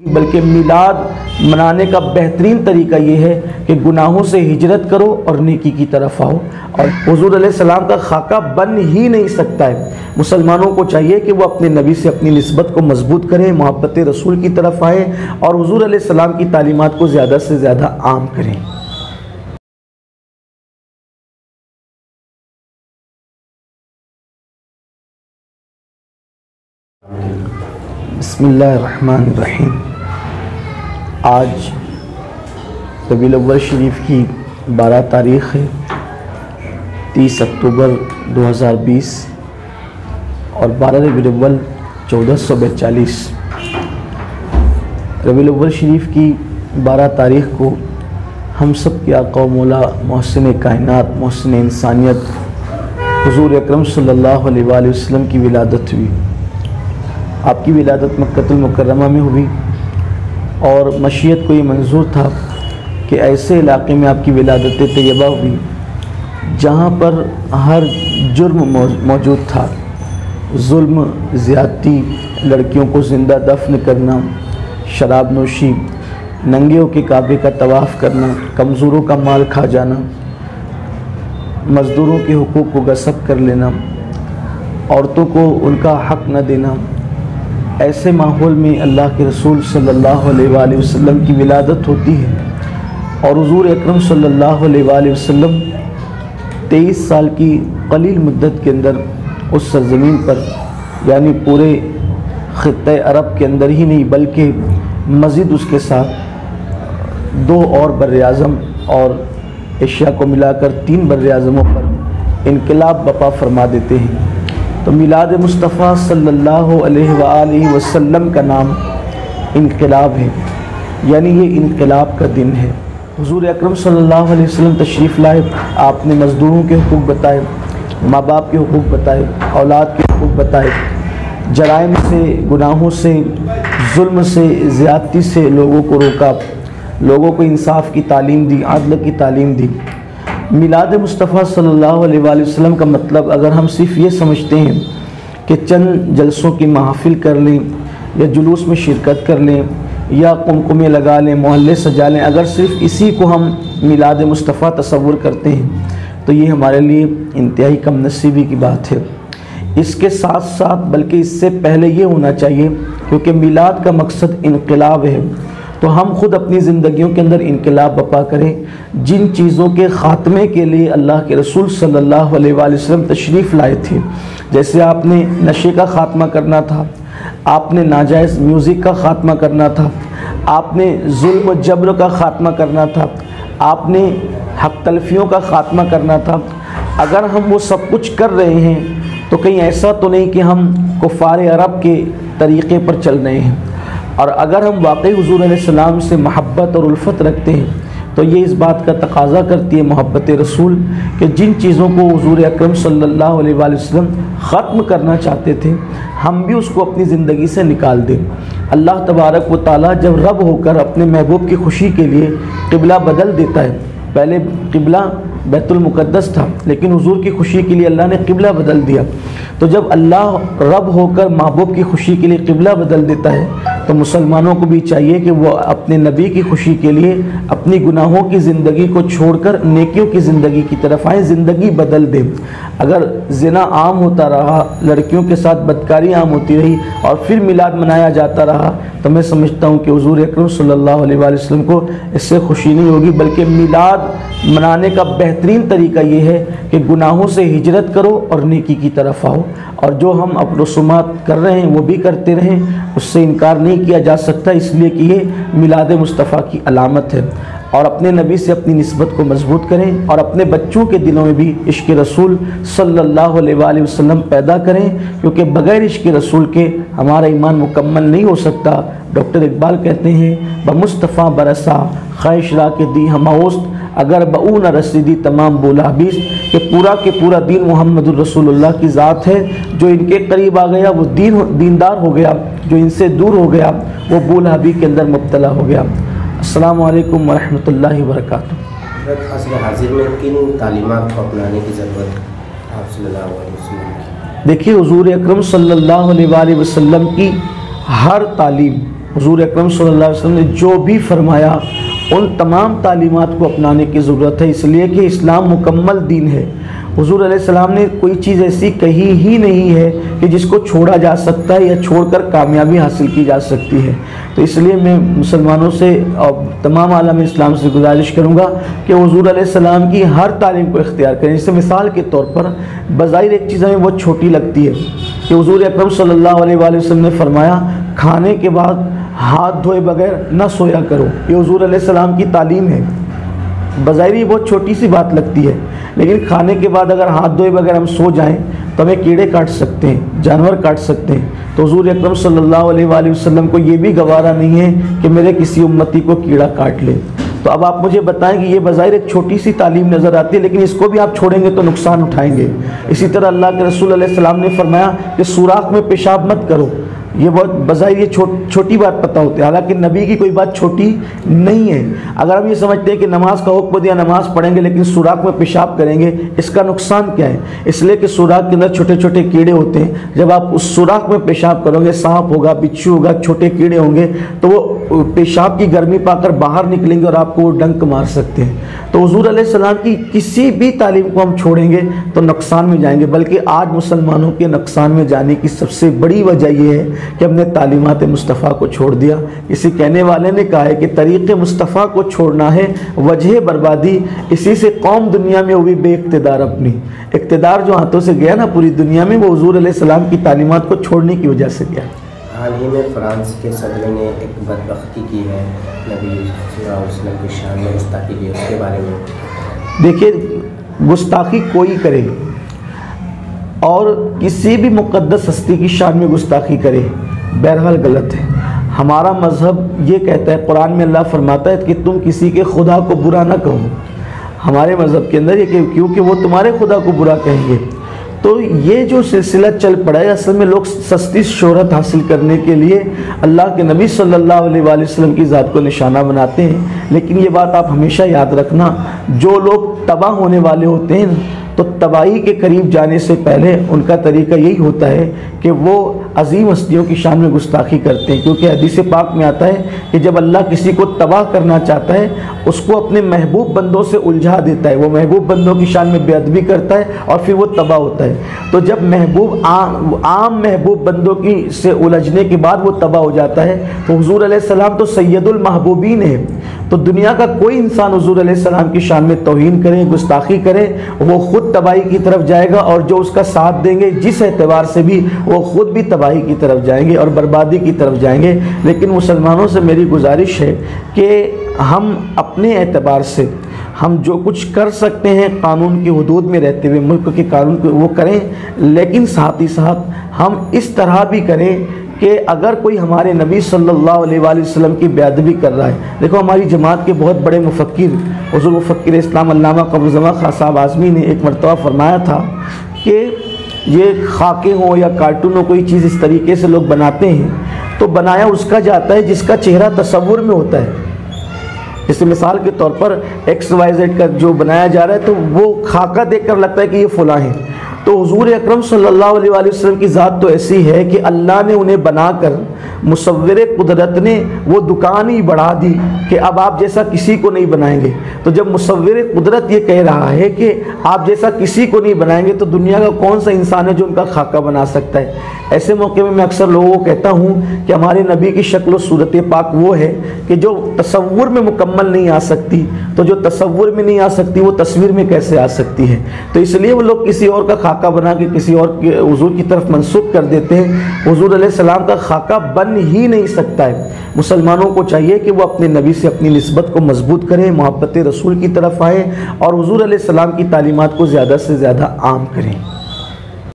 बल्कि मिलाद मनाने का बेहतरीन तरीका ये है कि गुनाहों से हिजरत करो और नेकी की तरफ आओ। और हुजूर अलैहिस्सलाम का खाका बन ही नहीं सकता है। मुसलमानों को चाहिए कि वो अपने नबी से अपनी निस्बत को मजबूत करें, मोहब्बत रसूल की तरफ आए और हुजूर अलैहिस्सलाम की तालीमात को ज़्यादा से ज़्यादा आम करें। बिस्मिल्लाहिर्रहमानिर्रहीम। आज रबीउल अव्वल शरीफ की 12 तारीख़ है, 30 अक्टूबर 2020 और 12 रबीउल अव्वल 1442। रबीउल अव्वल शरीफ की 12 तारीख़ को हम सब के आका मौला मोहसिन कायनात, मोहसिन इंसानियत हुजूर अकरम सल्लल्लाहु अलैहि वसल्लम की विलादत हुई। आपकी विलादत मक्कतुल मुकर्रमा में हुई और मशीयत को ये मंजूर था कि ऐसे इलाक़े में आपकी विलादत तैयबा हुई जहाँ पर हर जुर्म मौजूद था। जुल्म, ज़्यादती, लड़कियों को ज़िंदा दफन करना, शराब नोशी, नंगे होकर काबे का तवाफ़ करना, कमज़ोरों का माल खा जाना, मज़दूरों के हुकूक को गस्ब कर लेना, औरतों को उनका हक़ न देना। ऐसे माहौल में अल्लाह के रसूल सल्लल्लाहु अलैहि वसल्लम की विलादत होती है और हुज़ूर अकरम सल्लल्लाहु अलैहि वसल्लम 23 साल की कलील मुद्दत के अंदर उस सरज़मीन पर, यानी पूरे ख़ित्ते अरब के अंदर ही नहीं बल्कि मज़ीद उसके साथ 2 और बर्र-ए-आज़म और एशिया को मिलाकर 3 बर्र-ए-आज़मों पर इनकलाब बपा फरमा देते हैं। तो मिलाद मुस्तफ़ा सल्लल्लाहु अलैहि वसल्लम का नाम इनकलाब है, यानी ये इनकलाब का दिन है। हुज़ूर अकरम सल्लल्लाहु अलैहि वसल्लम तशरीफ़ लाए, आपने मज़दूरों के हुकूक बताए, माँ बाप के हुकूक बताए, औलाद के हुकूक बताए, जराइम से, गुनाहों से, जुल्म से, ज़्यादती से लोगों को रोका, लोगों को इंसाफ की तालीम दी, अदल की तालीम दी। मिलाद मुस्तफ़ा सल्लल्लाहु अलैहि वसल्लम का मतलब अगर हम सिर्फ ये समझते हैं कि चंद जलसों की महफिल कर लें या जुलूस में शिरकत कर लें या कुमकुमे लगा लें, मोहल्ले सजा लें, अगर सिर्फ इसी को हम मिलाद मुस्तफ़ा तसव्वुर करते हैं तो ये हमारे लिए इंतहाई कम नसीबी की बात है। इसके साथ साथ बल्कि इससे पहले ये होना चाहिए, क्योंकि मिलाद का मकसद इनकलाब है, तो हम ख़ुद अपनी ज़िंदगियों के अंदर इनकलाब बपा करें। जिन चीज़ों के ख़ात्मे के लिए अल्लाह के रसूल सल्लल्लाहु अलैहि वसल्लम तशरीफ़ लाए थे, जैसे आपने नशे का ख़ात्मा करना था, आपने नाजायज़ म्यूज़िक का ख़ात्मा करना था, आपने जुल्म जबर का ख़ात्मा करना था, आपने हक़ तलफ़ियों का ख़ात्मा करना था। अगर हम वो सब कुछ कर रहे हैं तो कहीं ऐसा तो नहीं कि हम कुफ़ार अरब के तरीक़े पर चल रहे हैं। और अगर हम वाकई हुज़ूर अलैहिस्सलाम से मोहब्बत और उल्फ़त रखते हैं तो ये इस बात का तकाज़ा करती है मोहब्बत रसूल कि जिन चीज़ों को हुज़ूर अकरम सल्लल्लाहु अलैहि वसल्लम ख़त्म करना चाहते थे हम भी उसको अपनी ज़िंदगी से निकाल दें। अल्लाह तबारक व तआला जब रब होकर अपने महबूब की खुशी के लिए क़िबला बदल देता है, पहले क़िबला बैतुल मुक़द्दस था लेकिन हुज़ूर की खुशी के लिए अल्लाह ने क़िबला बदल दिया। तो जब अल्लाह रब होकर महबूब की खुशी के लिए क़िबला बदल देता है तो मुसलमानों को भी चाहिए कि वो अपने नबी की खुशी के लिए अपनी गुनाहों की ज़िंदगी को छोड़कर नेकियों की ज़िंदगी की तरफ आएँ, ज़िंदगी बदल दें। अगर ज़िना आम होता रहा, लड़कियों के साथ बदकारी आम होती रही और फिर मिलाद मनाया जाता रहा तो मैं समझता हूँ कि हुज़ूर अकरम सल्लल्लाहु अलैहि वसल्लम को इससे खुशी नहीं होगी। बल्कि मिलाद मनाने का बेहतरीन तरीका ये है कि गुनाहों से हिजरत करो और नेकी की तरफ आओ। और जो हम अब रसूमात कर रहे हैं वो भी करते रहें, उससे इनकार नहीं किया जा सकता, इसलिए कि ये मिलाद मुस्तफ़ा की अलामत है। और अपने नबी से अपनी निस्बत को मजबूत करें और अपने बच्चों के दिलों में भी इश्क़ रसूल सल्लल्लाहु अलैहि वसल्लम पैदा करें, क्योंकि बग़ैर इश्क़ रसूल के हमारा ईमान मुकम्मल नहीं हो सकता। डॉक्टर इकबाल कहते हैं बमुस्तफ़ा बरसा ख्वाहिश रा के दी हमाओस्त, अगर बऊ न रसीदी तमाम बोला हबीस, कि पूरा दीन मुहम्मदुर रसूलुल्लाह की ज़ात है। जो इनके करीब आ गया वो दीनदार हो गया, जो इनसे दूर हो गया वो बोल हबी के अंदर मुब्तला हो गया। अस्सलामु अलैकुम वरहमतुल्लाहि वबरकातुहू। असर हाजिर में किन तालीमात को अपनाने की ज़रूरत है आप सल्लल्लाहु अलैहि वसल्लम की? देखिए हुज़ूर अकरम सल्लल्लाहु अलैहि वसल्लम की हर तालीम हुजूर अकरम सल्लल्लाहु अलैहि वसल्लम ने जो भी फरमाया उन तमाम तालीमात को अपनाने की ज़रूरत है, इसलिए कि इस्लाम मुकम्मल दीन है। हुजूर अलैहिस्सलाम ने कोई चीज़ ऐसी कही ही नहीं है कि जिसको छोड़ा जा सकता है या छोड़कर कामयाबी हासिल की जा सकती है। तो इसलिए मैं मुसलमानों से और तमाम आलम इस्लाम से गुजारिश करूँगा कि हुजूर अलैहिस्सलाम की हर तालीम को इख्तियार करें। जैसे मिसाल के तौर पर बज़ाहिर एक चीज़ हमें बहुत छोटी लगती है कि हुजूर अकरम सल्लल्लाहु अलैहि वसल्लम ने फरमाया खाने के बाद हाथ धोए बगैर न सोया करो, ये हुजूर अलैहिस्सलाम की तालीम है। बज़ाहिर ये बहुत छोटी सी बात लगती है, लेकिन खाने के बाद अगर हाथ धोए बगैर हम सो जाएं तो हमें कीड़े काट सकते हैं, जानवर काट सकते हैं। तो हुजूर अकरम सल्लल्लाहु अलैहि वसल्लम को ये भी गवारा नहीं है कि मेरे किसी उम्मती को कीड़ा काट ले। तो अब आप मुझे बताएं कि ये बज़ाहिर एक छोटी सी तालीम नज़र आती है, लेकिन इसको भी आप छोड़ेंगे तो नुकसान उठाएंगे। इसी तरह अल्लाह के रसूल अलैहि सलाम ने फरमाया कि सुराख में पेशाब मत करो। ये बहुत बज़ाहिर ये छोटी बात पता होती है, हालांकि नबी की कोई बात छोटी नहीं है। अगर हम ये समझते हैं कि नमाज का हुक्म दिया, नमाज पढ़ेंगे लेकिन सुराख में पेशाब करेंगे, इसका नुकसान क्या है? इसलिए कि सुराख के अंदर छोटे छोटे कीड़े होते हैं। जब आप उस सुराख में पेशाब करोगे, सांप होगा, बिच्छू होगा, छोटे कीड़े होंगे, तो वो पेशाब की गर्मी पाकर बाहर निकलेंगे और आपको वो डंक मार सकते हैं। तो हुजूर अलैहिस्सलाम की किसी भी तालीम को हम छोड़ेंगे तो नुकसान में जाएंगे। बल्कि आज मुसलमानों के नुकसान में जाने की सबसे बड़ी वजह यह है कि हमने तालीमात मुस्तफ़ा को छोड़ दिया। किसी कहने वाले ने कहा है कि तरीक़े मुस्तफ़ा को छोड़ना है वजह बर्बादी, इसी से कौम दुनिया में हुई बेइख्तिदार। अपनी इख्तिदार जो हाथों से गया ना पूरी दुनिया में, वो हुजूर अलैहिस्सलाम की तालीमात को छोड़ने की वजह से गया। हाल ही में फ्रांस के सदर ने एक बदबख्ती की है, नबी सल्लल्लाहु अलैहि वसल्लम की शान में गुस्ताखी की, उसके बारे में देखिए, गुस्ताखी कोई करे और किसी भी मुक़द्दस हस्ती की शान में गुस्ताखी करे, बहरहाल गलत है। हमारा मज़हब ये कहता है, कुरान में अल्लाह फरमाता है कि तुम किसी के खुदा को बुरा ना कहो। हमारे मज़हब के अंदर ये क्योंकि वो तुम्हारे खुदा को बुरा कहेंगे। तो ये जो सिलसिला चल पड़ा है, असल में लोग सस्ती शोहरत हासिल करने के लिए अल्लाह के नबी सल्लल्लाहु अलैहि वसल्लम की ज़ात को निशाना बनाते हैं। लेकिन ये बात आप हमेशा याद रखना, जो लोग तबाह होने वाले होते हैं तो तबाही के करीब जाने से पहले उनका तरीका यही होता है कि वो अजीम हस्तियों की शान में गुस्ताखी करते हैं। क्योंकि हदीस पाक में आता है कि जब अल्लाह किसी को तबाह करना चाहता है, उसको अपने महबूब बंदों से उलझा देता है, वो महबूब बंदों की शान में बेअदबी करता है और फिर वो तबाह होता है। तो जब महबूब आम महबूब बंदों की से उलझने के बाद वो तबाह हो जाता है, तो हुजूर अलैहिस्सलाम तो सैयदुल महबूबीन है। तो दुनिया का कोई इंसान हुजूर अलैहिस्सलाम की शान में तौहीन करे, गुस्ताखी करे, वो खुद तबाही की तरफ जाएगा और जो उसका साथ देंगे जिस एतबार से भी, वो खुद भी तबाही की तरफ जाएंगे और बर्बादी की तरफ जाएंगे। लेकिन मुसलमानों से मेरी गुजारिश है कि हम अपने एतबार से हम जो कुछ कर सकते हैं कानून की हदूद में रहते हुए, मुल्क के कानून को वो करें, लेकिन साथ ही साथ हम इस तरह भी करें कि अगर कोई हमारे नबी सल्लल्लाहु अलैहि वसल्लम की बेअदबी कर रहा है। देखो, हमारी जमात के बहुत बड़े मुफक्किर, हुज़ूर मुफक्किर इस्लाम अल्लामा क़मरुज़्ज़मान ख़ान साहब आज़मी ने एक मरतबा फरमाया था कि ये खाके हों या कार्टून हो, कोई चीज़ इस तरीके से लोग बनाते हैं तो बनाया उसका जाता है जिसका चेहरा तसव्वुर में होता है। जैसे मिसाल के तौर पर XYZ का जो बनाया जा रहा है तो वो खाका देखकर लगता है कि ये फुला है। तो हुजूर अकरम सल्लल्लाहु अलैहि वसल्लम की ज़ात तो ऐसी है कि अल्लाह ने उन्हें बनाकर मुसव्विर कुदरत ने वो दुकान ही बढ़ा दी कि अब आप जैसा किसी को नहीं बनाएंगे। तो जब मुसव्विर कुदरत ये कह रहा है कि आप जैसा किसी को नहीं बनाएंगे, तो दुनिया का कौन सा इंसान है जो उनका खाका बना सकता है? ऐसे मौके में मैं अक्सर लोगों को कहता हूँ कि हमारे नबी की शक्ल सूरत पाक वो है कि जो तसव्वुर में मुकम्मल नहीं आ सकती, तो जो तसव्वुर में नहीं आ सकती वो तस्वीर में कैसे आ सकती है? तो इसलिए वो लोग किसी और का खाका बना के किसी और के हुजूर की तरफ मंसूब कर देते हैं। हुजूर अलैहिस्सलाम का खाका बन ही नहीं सकता है। मुसलमानों को चाहिए कि वो अपने नबी से अपनी निस्बत को मजबूत करें, मोहब्बत रसूल की तरफ आए और हुजूर अलैहिस्सलाम की तालीमात को ज़्यादा से ज़्यादा आम करें।